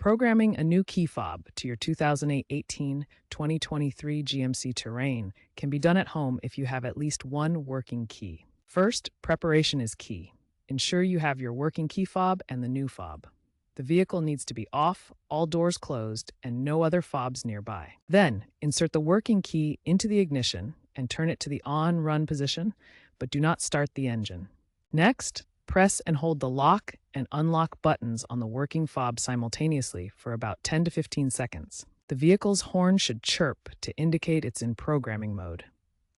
Programming a new key fob to your 2018-2023 GMC Terrain can be done at home if you have at least one working key. First, preparation is key. Ensure you have your working key fob and the new fob. The vehicle needs to be off, all doors closed, and no other fobs nearby. Then, insert the working key into the ignition and turn it to the on-run position, but do not start the engine. Next, press and hold the lock and unlock buttons on the working fob simultaneously for about 10 to 15 seconds. The vehicle's horn should chirp to indicate it's in programming mode.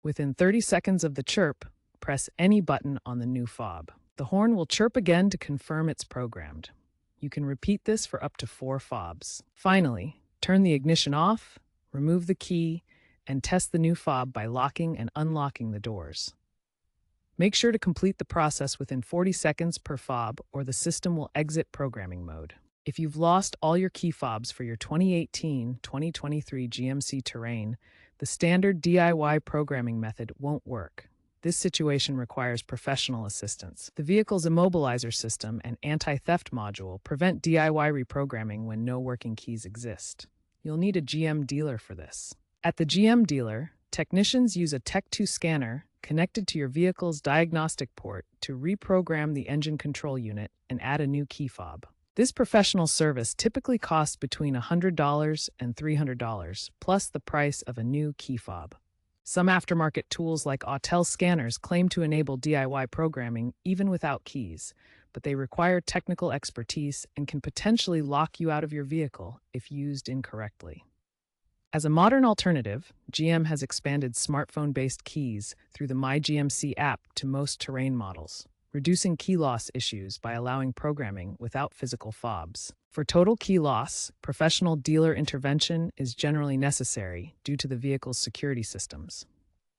Within 30 seconds of the chirp, press any button on the new fob. The horn will chirp again to confirm it's programmed. You can repeat this for up to 4 fobs. Finally, turn the ignition off, remove the key, and test the new fob by locking and unlocking the doors. Make sure to complete the process within 40 seconds per fob or the system will exit programming mode. If you've lost all your key fobs for your 2018-2023 GMC Terrain, the standard DIY programming method won't work. This situation requires professional assistance. The vehicle's immobilizer system and anti-theft module prevent DIY reprogramming when no working keys exist. You'll need a GM dealer for this. At the GM dealer, technicians use a Tech2 scanner connected to your vehicle's diagnostic port to reprogram the engine control unit and add a new key fob. This professional service typically costs between $100 and $300, plus the price of a new key fob. Some aftermarket tools like Autel scanners claim to enable DIY programming even without keys, but they require technical expertise and can potentially lock you out of your vehicle if used incorrectly. As a modern alternative, GM has expanded smartphone-based keys through the MyGMC app to most Terrain models, reducing key loss issues by allowing programming without physical fobs. For total key loss, professional dealer intervention is generally necessary due to the vehicle's security systems.